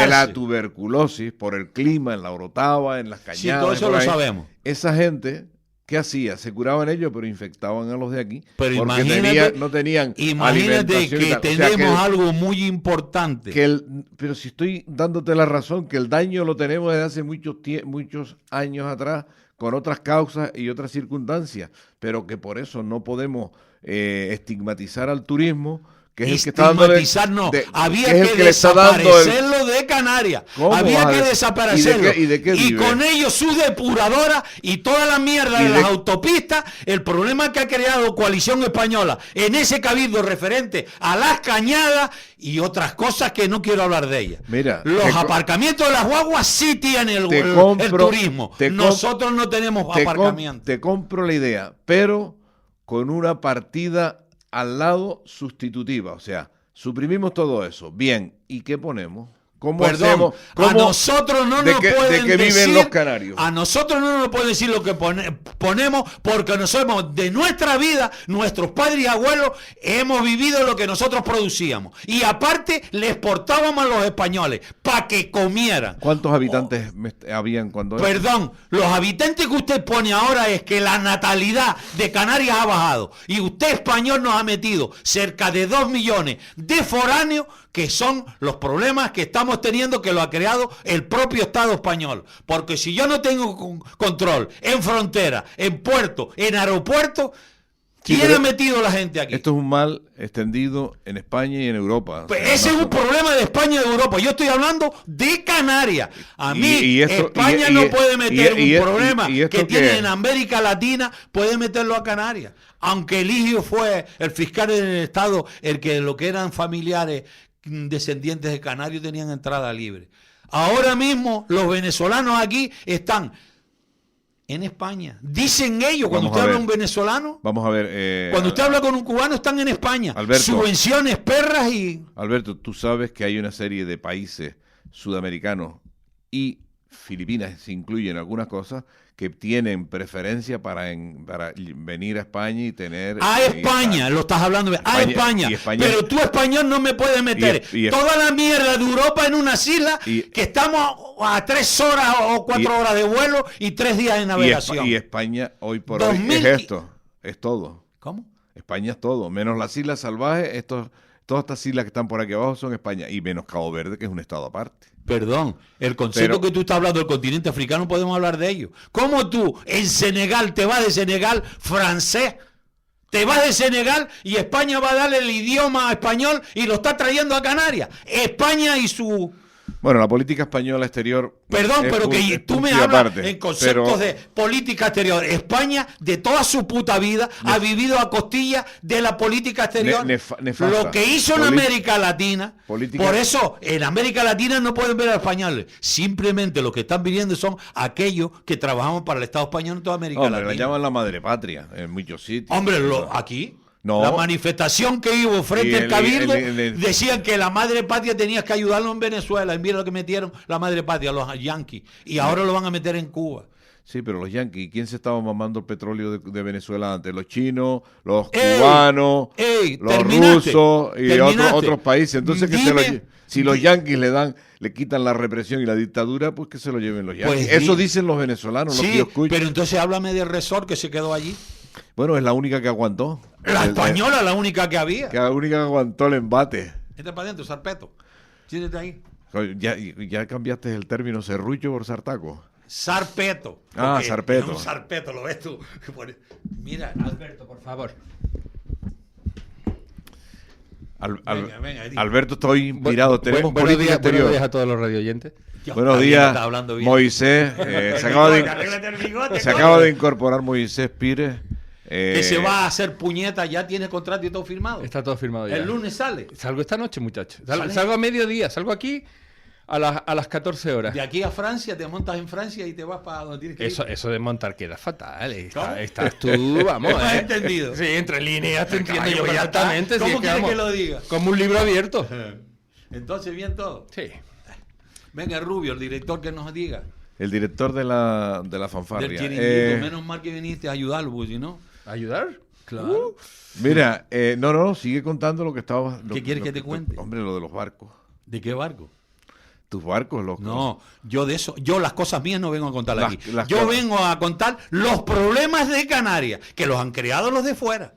la tuberculosis por el clima, en la Orotava, en las Cañadas.
Sí, todo eso lo sabemos.
Esa gente, ¿qué hacía? Se curaban ellos, pero infectaban a los de aquí.
Pero
porque no tenían
imagínate que tenemos algo muy importante.
Pero si estoy dándote la razón, que el daño lo tenemos desde hace muchos años atrás, con otras causas y otras circunstancias, pero que por eso no podemos estigmatizar al turismo, que es el que está dando
había que desaparecerlo de Canarias. Había que desaparecerlo. ¿Y con ello su depuradora y toda la mierda de las autopistas. El problema que ha creado Coalición Española en ese cabildo referente a las cañadas y otras cosas que no quiero hablar de ellas.
Mira,
los aparcamientos de las guaguas sí tienen el turismo. Nosotros no tenemos aparcamientos.
Te compro la idea, pero con una partida al lado sustitutiva, o sea, suprimimos todo eso. Bien, ¿y qué ponemos? ¿Cómo hacemos?
A nosotros no nos pueden
viven
decir,
los canarios.
A nosotros no nos pueden decir lo que ponemos, porque nosotros de nuestra vida, nuestros padres y abuelos, hemos vivido lo que nosotros producíamos. Y aparte, le exportábamos a los españoles para que comieran.
¿Cuántos habitantes habían cuando...
Perdón, los habitantes que usted pone ahora es que la natalidad de Canarias ha bajado. Y usted, español, nos ha metido cerca de 2 millones de foráneos, que son los problemas que estamos teniendo, que lo ha creado el propio Estado español. Porque si yo no tengo control en frontera, en puerto, en aeropuerto, ¿quién ha metido la gente aquí?
Esto es un mal extendido en España y en Europa.
Pues ese es un problema de España y de Europa. Yo estoy hablando de Canarias. A mí, España no puede meter un problema que tiene en América Latina, puede meterlo a Canarias. Aunque Eligio fue el fiscal del Estado, el que lo que eran familiares descendientes de canarios tenían entrada libre. Ahora mismo los venezolanos aquí están en España. Dicen ellos, cuando usted habla con un venezolano,
vamos a ver,
cuando usted habla con un cubano, están en España.
Alberto,
subvenciones, perras y...
Alberto, tú sabes que hay una serie de países sudamericanos y Filipinas se incluyen algunas cosas que tienen preferencia para venir a España y tener...
A España, lo estás hablando bien. A España. Pero tú, español, no me puedes meter toda la mierda de Europa en unas islas que estamos a 3 horas o 4 horas de vuelo y 3 días de navegación.
Y España hoy por hoy es esto, es todo.
¿Cómo?
España es todo, menos las Islas Salvajes, todas estas islas que están por aquí abajo son España, y menos Cabo Verde, que es un estado aparte.
Perdón, el concepto que tú estás hablando del continente africano, podemos hablar de ello. ¿Cómo tú en Senegal te vas de Senegal francés? Te vas de Senegal y España va a darle el idioma español y lo está trayendo a Canarias. España y su
Bueno, la política española exterior...
Perdón, pero que tú me hablas en conceptos de política exterior. España, de toda su puta vida, ha vivido a costillas de la política exterior.
Nefasta.
Lo que hizo en América Latina,
política...
por eso en América Latina no pueden ver a españoles. Simplemente los que están viniendo son aquellos que trabajamos para el Estado español en toda América Latina.
La llaman la madre patria en muchos sitios.
Hombre, aquí...
No.
La manifestación que hubo frente al Cabildo decían que la madre patria tenías que ayudarlo en Venezuela. Y mira lo que metieron la madre patria, los yanquis. Y ahora lo van a meter en Cuba.
Sí, pero los yanquis, ¿quién se estaba mamando el petróleo de Venezuela antes? Los chinos, los cubanos, los rusos y otros países. Entonces, si los yanquis le quitan la represión y la dictadura, pues que se lo lleven los yanquis. Pues eso dicen los venezolanos,
sí,
lo que yo escucho.
Pero entonces háblame del Resort que se quedó allí.
Bueno, es la única que aguantó.
La española, la única que había.
Que la única que aguantó el embate.
Entra para adentro, Sarpeto. Siéntate ahí.
Ya cambiaste el término serrucho por sartaco.
Sarpeto.
Sarpeto.
Es un sarpeto, ¿lo ves tú? Mira, Alberto, por favor.
Venga, Alberto, estoy inspirado. Tenemos
buenos días a todos los radioyentes.
Buenos días, Moisés. Se acaba de incorporar Moisés Pires.
Que se va a hacer puñeta, ya tiene contrato y todo firmado.
Está todo firmado ya.
El lunes sale.
Salgo esta noche, muchachos. Salgo a mediodía, salgo aquí a las 14 horas.
De aquí a Francia, te montas en Francia y te vas para donde tienes que ir.
Eso de montar queda fatal. Estás tú, vamos.
¿Has entendido?
Sí, entre líneas te entiendo yo perfectamente.
¿Cómo quieres que lo diga?
Como un libro abierto.
Entonces, bien todo.
Sí.
Venga, Rubio, el director que nos diga.
El director de la fanfarria.
Del chiringuito. Menos mal que viniste a ayudarlo, pues, si no.
¿Ayudar? Claro.
Mira, sigue contando lo que estaba...
¿Qué quieres que te cuente?
Hombre, lo de los barcos.
¿De qué barco?
Tus barcos, loco.
No, yo las cosas mías no vengo a contar aquí. Yo vengo a contar los problemas de Canarias, que los han creado los de fuera.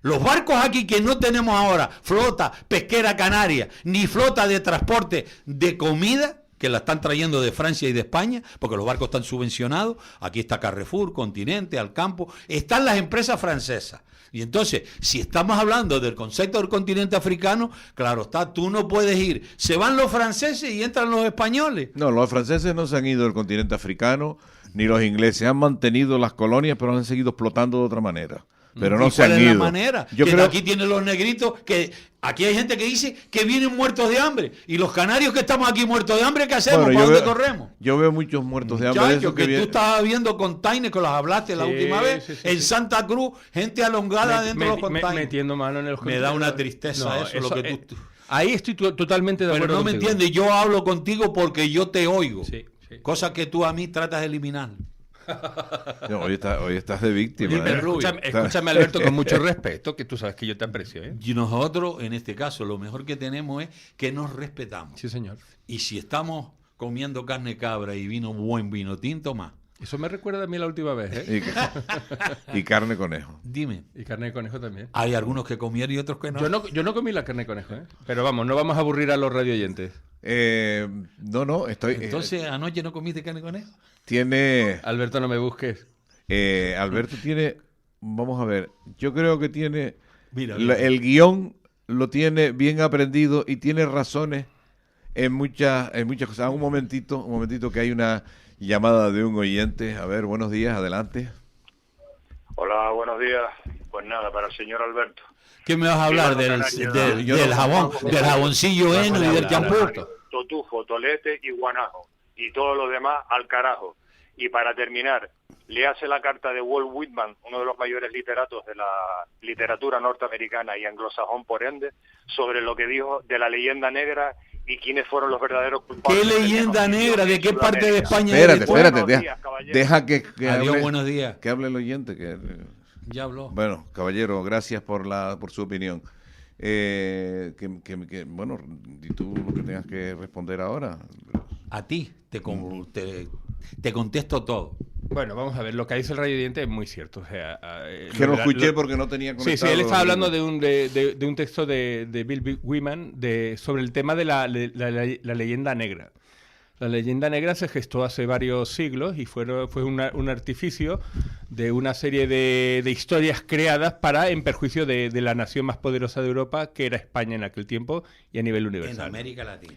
Los barcos aquí que no tenemos ahora, flota pesquera canaria, ni flota de transporte de comida, que la están trayendo de Francia y de España, porque los barcos están subvencionados. Aquí está Carrefour, Continente, Alcampo, están las empresas francesas. Y entonces, si estamos hablando del concepto del continente africano, claro está, tú no puedes ir. Se van los franceses y entran los españoles.
No, los franceses no se han ido del continente africano, ni los ingleses. Han mantenido las colonias, pero han seguido explotando de otra manera. Pero no se han ido.
La manera? Yo creo... Aquí tienen los negritos que aquí hay gente que dice que vienen muertos de hambre y los canarios que estamos aquí muertos de hambre, ¿qué hacemos? ¿Para dónde corremos?
Yo veo muchos muertos de hambre.
Que tú estabas viendo containers que los hablaste la última vez en Santa Cruz, gente alongada dentro de los containers.
Metiendo mano en los containers.
Me da una tristeza eso. Lo que tú...
Ahí estoy totalmente de acuerdo.
Pero no
contigo.
me entiendes, yo hablo contigo porque yo te oigo.
Sí.
Cosa que tú a mí tratas de eliminar.
No, hoy estás de víctima.
Escúchame, Alberto, con mucho respeto, que tú sabes que yo te aprecio.
Y nosotros, en este caso, lo mejor que tenemos es que nos respetamos.
Sí, señor.
Y si estamos comiendo carne cabra y buen vino tinto, más.
Eso me recuerda a mí la última vez, ¿eh?
Y carne conejo.
Dime.
Y carne de conejo también.
Hay algunos que comieron y otros que no.
Yo no comí la carne de conejo, ¿eh? Pero vamos, no vamos a aburrir a los radioyentes.
Estoy...
Entonces, ¿anoche no comiste carne de conejo?
Tiene...
Alberto, no me busques.
Alberto tiene... Vamos a ver. Yo creo que tiene... Mira. El guión lo tiene bien aprendido y tiene razones en muchas cosas. Un momentito que hay una llamada de un oyente. A ver, buenos días, adelante.
Hola, buenos días. Pues nada, para el señor Alberto.
¿Qué me vas a hablar? Del jabón, del jaboncillo heno y del champú.
Totufo, tolete y guanajo. Y todo lo demás al carajo. Y para terminar, le hace la carta de Walt Whitman, uno de los mayores literatos de la literatura norteamericana y anglosajón por ende, sobre lo que dijo de la leyenda negra y quiénes fueron los verdaderos culpables.
¿Qué leyenda negra? ¿De qué parte de España?
Espérate. Deja que
Adiós,
hable,
buenos días.
Que hable el oyente.
Ya habló.
Bueno, caballero, gracias por su opinión. Bueno, y tú lo que tengas que responder ahora.
A ti te contesto todo.
Bueno, vamos a ver, lo que dice el radioyente es muy cierto. O sea,
que lo escuché porque no tenía conectado.
Sí, él estaba hablando de un texto de Bill Wyman sobre el tema de la leyenda negra. La leyenda negra se gestó hace varios siglos y fue un artificio de una serie de historias creadas en perjuicio de la nación más poderosa de Europa, que era España en aquel tiempo y a nivel universal.
En América Latina.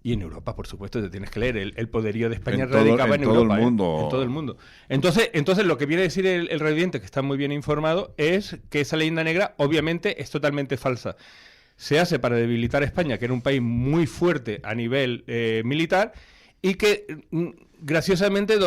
Y en Europa, por supuesto, te tienes que leer. El poderío de España
En todo-
radicaba en
en todo
Europa.
el mundo.
En todo el mundo. Entonces, lo que viene a decir el revidente, que está muy bien informado, es que esa leyenda negra, obviamente, es totalmente falsa. Se hace para debilitar a España, que era un país muy fuerte a nivel militar, y que graciosamente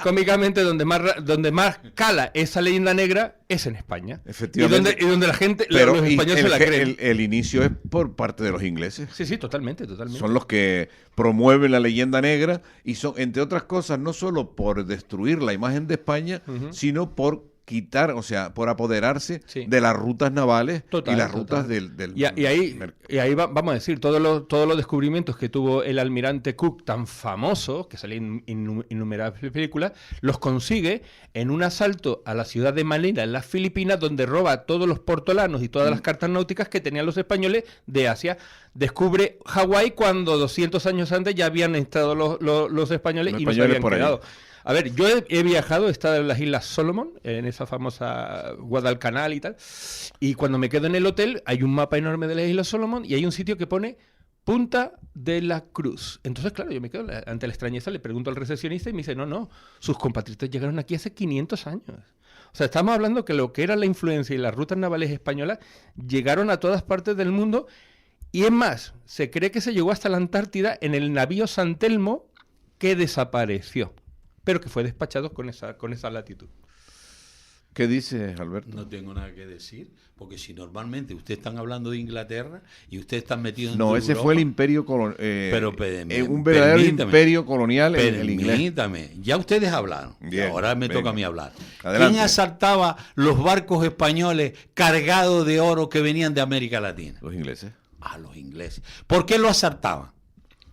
cómicamente donde más cala esa leyenda negra es en España.
Efectivamente.
Y donde la gente,
Pero
los españoles se la creen.
el inicio es por parte de los ingleses.
Sí, totalmente.
Son los que promueven la leyenda negra y son, entre otras cosas, no solo por destruir la imagen de España, sino por quitar, o sea, por apoderarse de las rutas navales y las rutas del
y ahí vamos a decir, todos los descubrimientos que tuvo el almirante Cook, tan famoso, que salía en innumerables películas, los consigue en un asalto a la ciudad de Manila, en las Filipinas, donde roba todos los portolanos y todas las cartas náuticas que tenían los españoles de Asia. Descubre Hawái cuando 200 años antes ya habían estado los españoles y no se habían quedado. A ver, yo he viajado, he estado en las Islas Solomon, en esa famosa Guadalcanal y tal, y cuando me quedo en el hotel hay un mapa enorme de las Islas Solomon y hay un sitio que pone Punta de la Cruz. Entonces, claro, yo me quedo ante la extrañeza, le pregunto al recepcionista y me dice, no, sus compatriotas llegaron aquí hace 500 años. O sea, estamos hablando que lo que era la influencia y las rutas navales españolas llegaron a todas partes del mundo, y es más, se cree que se llegó hasta la Antártida en el navío San Telmo, que desapareció, pero que fue despachado con esa latitud.
¿Qué dice Alberto?
No tengo nada que decir, porque si normalmente ustedes están hablando de Inglaterra y ustedes están metidos en
No, ese
Europa,
fue el imperio colonial. Un verdadero
permítame,
imperio colonial el inglés.
Permítame, ya ustedes hablaron.
Bien,
Ahora me
venga.
toca a mí hablar.
Adelante.
¿Quién asaltaba los barcos españoles cargados de oro que venían de América Latina?
Los ingleses.
A los ingleses. ¿Por qué lo asaltaban?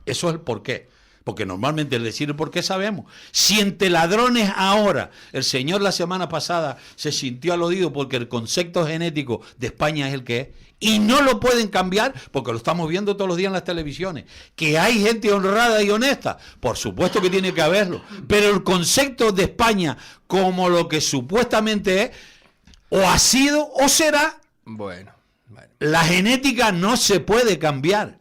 Eso es el porqué. Porque normalmente el decir el por qué sabemos. Si entre ladrones ahora, el señor la semana pasada se sintió aludido porque el concepto genético de España es el que es, y no lo pueden cambiar porque lo estamos viendo todos los días en las televisiones, que hay gente honrada y honesta, por supuesto que tiene que haberlo, pero el concepto de España como lo que supuestamente es, o ha sido o será,
Bueno.
la genética no se puede cambiar.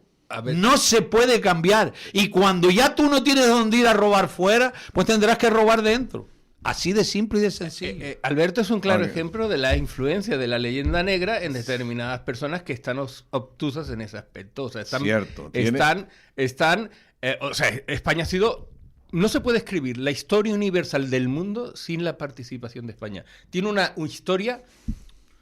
No se puede cambiar. Y cuando ya tú no tienes dónde ir a robar fuera, pues tendrás que robar dentro. Así de simple y de sencillo.
Alberto es un claro ejemplo de la influencia de la leyenda negra en determinadas personas que están obtusas en ese aspecto. O sea, España ha sido... No se puede escribir la historia universal del mundo sin la participación de España. Tiene una historia...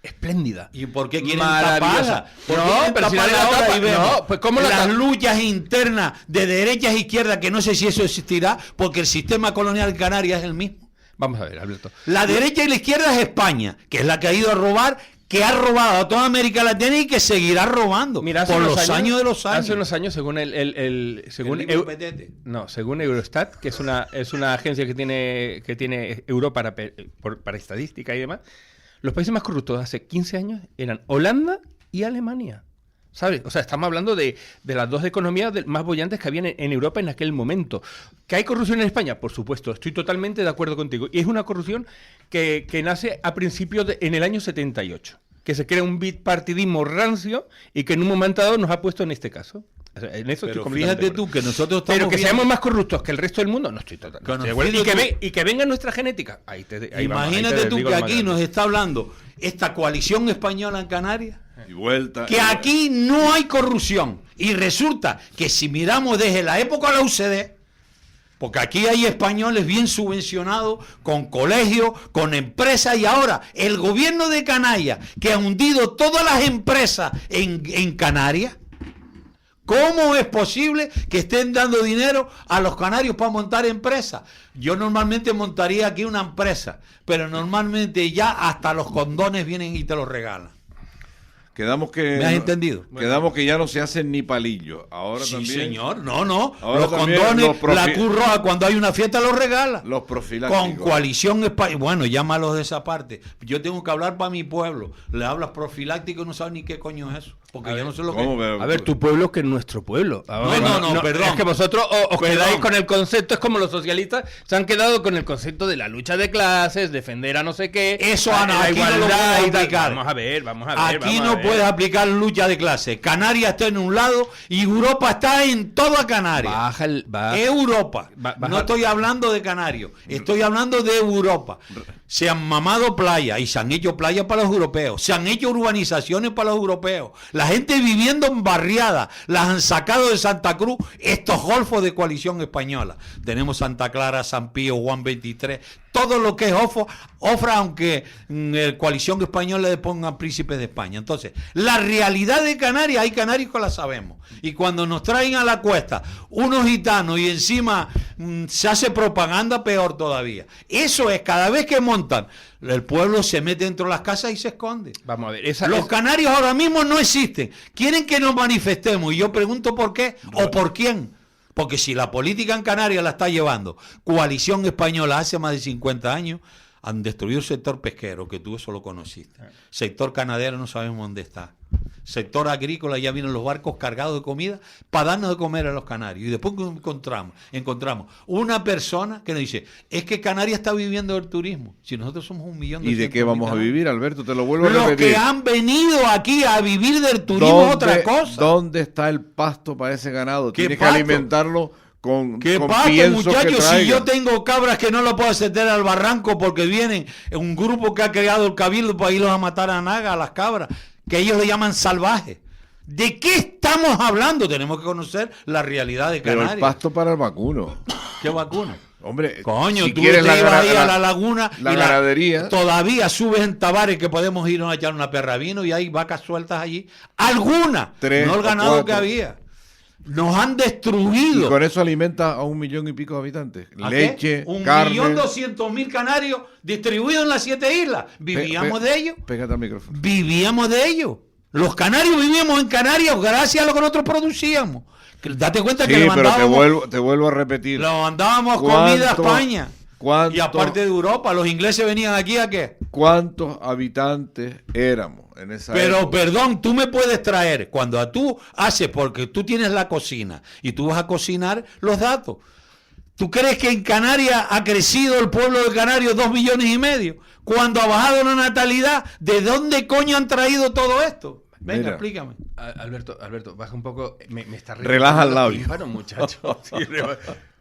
espléndida.
¿Y por qué quieren
maravillosa?
taparla?
Pero si nadie la tapa,
y vemos
pues ¿cómo
las luchas internas de derechas e izquierdas, que no sé si eso existirá, porque el sistema colonial en Canarias es el mismo.
Vamos a ver, Alberto.
La derecha y la izquierda es España, que es la que ha ido a robar, que ha robado a toda América Latina y que seguirá robando.
Mira,
por los años de los años.
Hace unos años, según según Eurostat, que es una agencia que tiene Europa para estadística y demás, los países más corruptos hace 15 años eran Holanda y Alemania. ¿Sabes? O sea, estamos hablando de las dos economías más bollantes que habían en Europa en aquel momento. ¿Que hay corrupción en España? Por supuesto, estoy totalmente de acuerdo contigo. Y es una corrupción que nace a principios en el año 78. Que se crea un bipartidismo rancio y que en un momento dado nos ha puesto en este caso. O sea, en eso
pero
estoy
fíjate tú que nosotros estamos
Pero que
viendo...
seamos más corruptos que el resto del mundo, no estoy totalmente de acuerdo. Y que venga nuestra genética.
Imagínate tú que aquí nos está hablando esta coalición española en Canarias,
y vuelta,
que aquí no hay corrupción. Y resulta que si miramos desde la época de la UCD, porque aquí hay españoles bien subvencionados, con colegios, con empresas, y ahora el gobierno de Canarias, que ha hundido todas las empresas en Canarias, ¿cómo es posible que estén dando dinero a los canarios para montar empresas? Yo normalmente montaría aquí una empresa, pero normalmente ya hasta los condones vienen y te los regalan.
Quedamos que...
¿Me has entendido?
Quedamos que ya no se hacen ni palillos. Ahora
sí,
también...
señor. No.
Ahora
los condones, la Cruz Roja, cuando hay una fiesta los regala.
Los profilácticos.
Con Coalición España. Bueno, llámalos de esa parte. Yo tengo que hablar para mi pueblo. Le hablas profiláctico y no sabes ni qué coño es eso. Porque yo no sé lo que...
A ver, tu pueblo que es nuestro pueblo.
No, perdón.
Es que vosotros os quedáis con el concepto, es como los socialistas se han quedado con el concepto de la lucha de clases, defender a no sé qué.
Eso,
la
aquí
igualdad
no lo puedes
y tal.
aplicar.
Vamos a ver.
Aquí no puedes aplicar lucha de clases. Canarias está en un lado y Europa está en toda Canarias. Europa. No estoy hablando de Canarios, estoy hablando de Europa. Se han mamado playas y se han hecho playas para los europeos, se han hecho urbanizaciones para los europeos, la gente viviendo en barriadas, las han sacado de Santa Cruz estos golfos de coalición española. Tenemos Santa Clara, San Pío, Juan 23, todo lo que es Ofra, aunque coalición española le pongan príncipes de España. Entonces, la realidad de Canarias, hay canarios que la sabemos, y cuando nos traen a la cuesta unos gitanos y encima se hace propaganda, peor todavía. Eso es, cada vez que montan, el pueblo se mete dentro de las casas y se esconde.
Vamos a ver,
los canarios ahora mismo no existen. Quieren que nos manifestemos, y yo pregunto por qué o por quién. Porque si la política en Canarias la está llevando coalición española hace más de 50 años, han destruido el sector pesquero, que tú eso lo conociste. Sector ganadero no sabemos dónde está. Sector agrícola, ya vienen los barcos cargados de comida para darnos de comer a los canarios. Y después encontramos una persona que nos dice, es que Canarias está viviendo del turismo. Si nosotros somos 1.200.000.
¿Y de qué vamos a vivir, Alberto? Te lo vuelvo a repetir.
Los que han venido aquí a vivir del turismo es otra cosa.
¿Dónde está el pasto para ese ganado? Tienes que alimentarlo con
pasto,
piensos
muchachos,
que
si yo tengo cabras que no lo puedo acceder al barranco porque vienen un grupo que ha creado el cabildo para irlos a matar a naga, a las cabras, que ellos le llaman salvajes. ¿De qué estamos hablando? Tenemos que conocer la realidad de Canarias.
Pero el pasto para el vacuno.
¿Qué vacuno?
Hombre,
coño,
si
tú
quieres
te ibas ahí a la laguna
la ganadería.
Todavía subes en Tabares que podemos irnos a echar una perra de vino y hay vacas sueltas allí. Algunas, no el ganado que había. Nos han destruido.
Y con eso alimenta a 1 millón y pico de habitantes. Leche,
qué?
carne.
1.200.000 canarios distribuidos en las 7 islas. ¿Vivíamos de ellos?
Pégate al micrófono.
Vivíamos de ellos. Los canarios vivíamos en Canarias gracias a lo que nosotros producíamos. Date cuenta que le mandábamos,
pero te vuelvo a repetir.
Le mandábamos comida a España. Y aparte de Europa, los ingleses venían aquí ¿a qué?
¿Cuántos habitantes éramos en esa época?
Perdón, tú me puedes traer, cuando tú haces, porque tú tienes la cocina y tú vas a cocinar los datos. ¿Tú crees que en Canarias ha crecido el pueblo de Canarias 2,5 millones? Cuando ha bajado la natalidad, ¿de dónde coño han traído todo esto? Venga,
Mira,
explícame.
Alberto, baja un poco. Me está
relaja el labio.
Bueno, muchacho. Sí,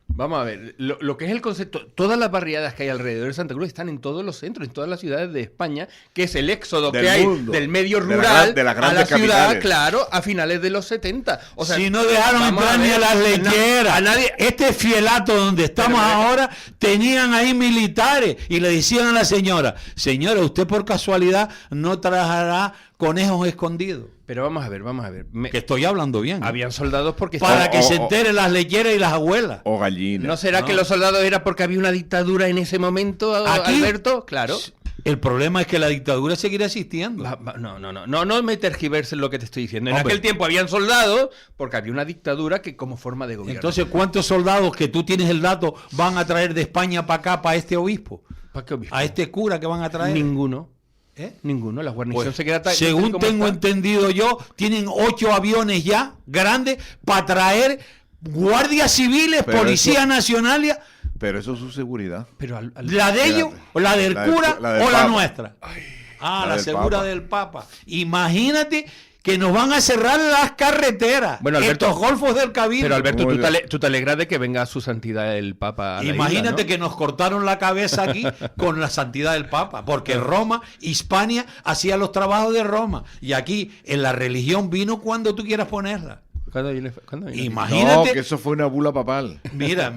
vamos a ver, lo que es el concepto, todas las barriadas que hay alrededor de Santa Cruz están en todos los centros, en todas las ciudades de España, que es el éxodo que hay del medio rural
de las
a la ciudad,
capitales.
Claro, a finales de los 70. O sea,
si no dejaron entrar ni a las lecheras, este fielato donde estamos ahora, tenían ahí militares y le decían a la señora, usted por casualidad no traerá conejos escondidos.
Pero vamos a ver.
Que estoy hablando bien.
Habían soldados porque...
Para que se enteren las lecheras y las abuelas.
O gallinas.
¿No será que los soldados era porque había una dictadura en ese momento,
aquí,
Alberto? Claro.
El problema es que la dictadura seguirá existiendo.
No me tergiverses lo que te estoy diciendo. En aquel tiempo habían soldados porque había una dictadura que como forma de gobierno.
Entonces, ¿cuántos soldados que tú tienes el dato van a traer de España para acá, para este obispo?
¿Para qué obispo?
A este cura que van a traer.
Ninguno. Ninguno, la guarnición se queda...
Según tengo entendido yo, tienen 8 aviones ya, grandes, para traer guardias civiles, policía nacional.
Pero eso es su seguridad.
Pero ¿la de ellos, o la del cura, o la nuestra? La segura del Papa. Imagínate que nos van a cerrar las carreteras,
bueno, Alberto,
estos golfos del cabildo.
Pero Alberto, tú te alegras de que venga su santidad el Papa a la
Imagínate
isla, ¿no?
que nos cortaron la cabeza aquí con la santidad del Papa, porque Roma, Hispania, hacía los trabajos de Roma, y aquí en la religión vino cuando tú quieras ponerla.
¿Cuándo viene?
Imagínate.
No, que eso fue una bula papal.
Mira,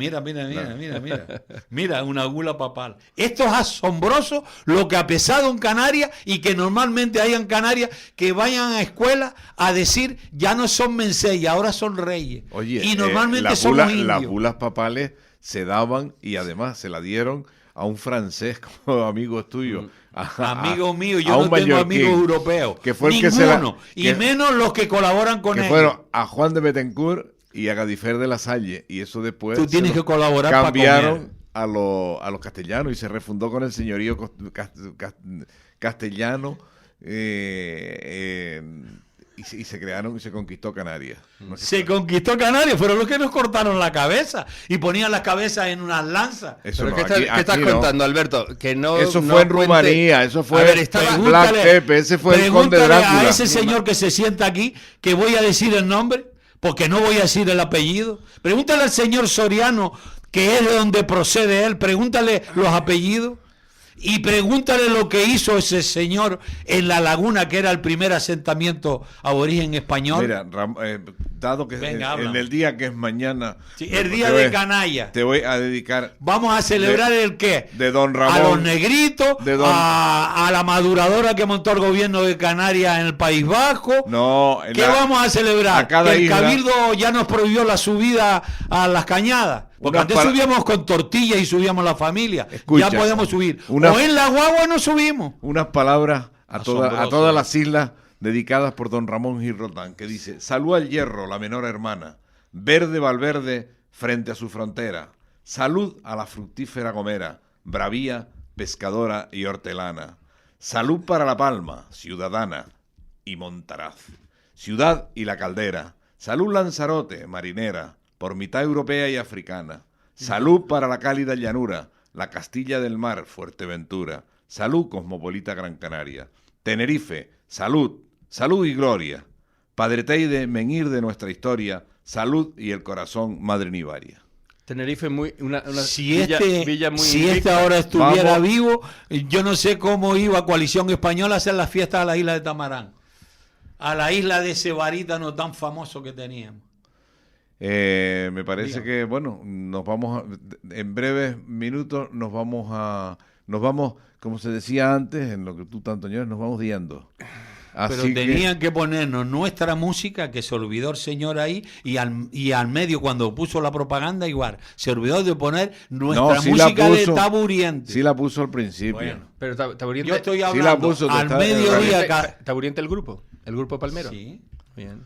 una bula papal. Esto es asombroso lo que ha pesado en Canarias, y que normalmente hay en Canarias que vayan a escuela a decir ya no son menseis, ahora son reyes.
Oye,
y normalmente somos indios.
Las bulas papales se daban, y además se la dieron a un francés como amigo tuyo.
Amigo mío, yo no tengo amigos europeos.
Que fue el
ninguno, y menos los que colaboran con
que
ellos.
Fueron a Juan de Betancourt y a Gadifer de la Salle, y eso después
tú tienes que colaborar,
cambiaron a los castellanos, y se refundó con el señorío castellano, y se crearon y se conquistó Canarias. No sé
Se conquistó Canarias, fueron los que nos cortaron la cabeza y ponían las cabezas en unas lanzas.
Eso
Pero
no,
¿qué estás
no.
contando, Alberto? Que no,
Eso
no
fue en
cuente-
Rumanía, eso fue
A ver, estaba-
Black Pepe, ese fue el conde
Pregúntale
Drácula.
a ese señor que se sienta aquí, que voy a decir el nombre, porque no voy a decir el apellido. Pregúntale al señor Soriano, que es de donde procede él, pregúntale los apellidos. Y pregúntale lo que hizo ese señor en La Laguna, que era el primer asentamiento aborigen español.
Mira, dado que
Venga,
en el día que es mañana,
Sí, el día de canalla.
te voy a dedicar.
Vamos a celebrar el qué?
De Don Ramón.
A los negritos,
de don-
a la maduradora que montó el gobierno de Canarias en el País Bajo.
No,
¿Qué vamos a celebrar?
a cada
Que el
isla-
Cabildo ya nos prohibió la subida a las cañadas. Porque
Unas
antes
para-
subíamos con tortillas y subíamos la familia.
Escucha,
Ya podemos subir.
una-
O en la guagua no subimos.
Unas palabras a
Asombroso.
todas las islas dedicadas por don Ramón Gil Rotán, que dice: salud al hierro, la menor hermana, verde Valverde frente a su frontera, salud a la fructífera Gomera, bravía, pescadora y hortelana, salud para La Palma, ciudadana, y Montaraz, ciudad y La Caldera, salud Lanzarote, marinera, por mitad europea y africana, salud para la cálida llanura, la Castilla del Mar, Fuerteventura, salud cosmopolita Gran Canaria, Tenerife, salud, salud y gloria, Padre Teide, menhir de nuestra historia, salud y el corazón, Madre Nivaria.
Tenerife muy una
Si
villa muy
si este
rica.
ahora estuviera
Vamos.
vivo, yo no sé cómo iba Coalición Española a hacer las fiestas a la isla de Tamarán, a la isla de ese barítono tan famoso que teníamos.
Me parece
Dígame.
que, bueno, en breves minutos nos vamos, como se decía antes, en lo que tú tanto añoras, nos vamos guiando.
Pero
Así
tenían que ponernos nuestra música, que se olvidó el señor ahí, y al medio, cuando puso la propaganda, igual, se olvidó de poner nuestra
sí la
música de
puso,
Taburiente.
Sí la puso al principio.
Bueno,
Pero Taburiente,
yo estoy
Sí la
hablando
puso,
al
está-
mediodía.
Taburiente el grupo Palmero.
Sí.
Bien.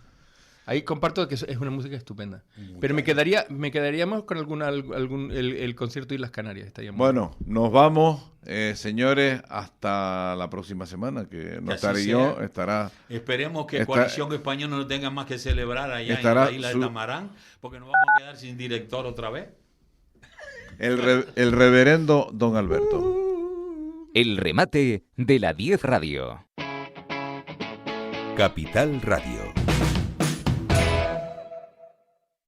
Ahí comparto que es una música estupenda. Pero me quedaríamos con el concierto Islas Canarias. Estaríamos.
Bueno, nos vamos, señores, hasta la próxima semana, que no
Que así
estaré yo,
sea.
estará...
Esperemos que
Está-
Coalición Española no tenga más que celebrar allá
estará
en la isla
su-
de Tamarán, porque nos vamos a quedar sin director otra vez.
el reverendo don Alberto.
El remate de la 10 Radio.
Capital Radio.